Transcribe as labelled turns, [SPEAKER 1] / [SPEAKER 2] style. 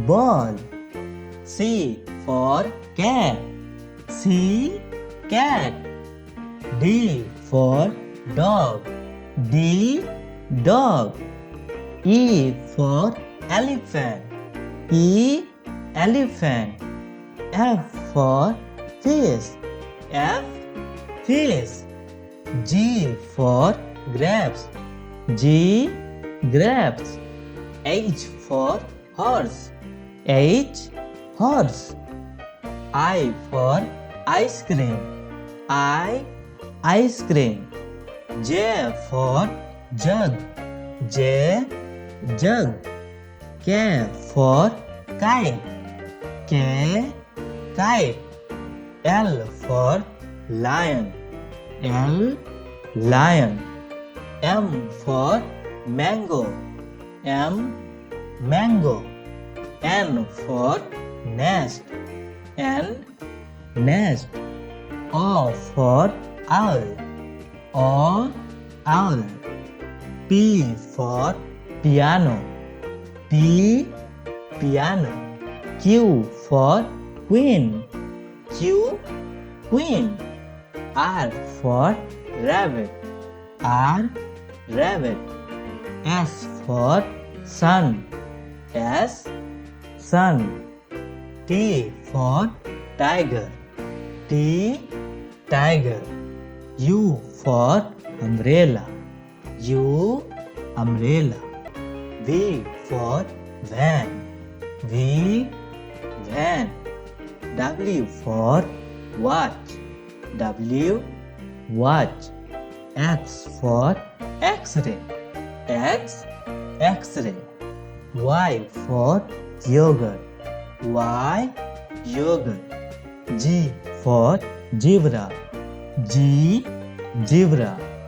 [SPEAKER 1] ball. C for cat. C, cat. D for dog. D, dog. E for elephant. E, elephant. F for fish. F, fish. G for grapes. G, grapes. H for horse. H, horse. I for ice cream. I, ice cream. J for jug. J, jug. K for kite. K, kite. L for lion. L, lion. M for mango. M, mango. N for nest. N, nest. O for owl. O, owl. P for piano. P, piano. Q for queen. Q, queen. R for rabbit. R, rabbit. S for sun. S, sun. T for tiger. T, tiger. U for umbrella. U, umbrella. V for van. V, van. W for watch. W, watch. X for X-ray. X, X-ray. Y for yogurt. Y, yogurt. G for zebra. G, zebra.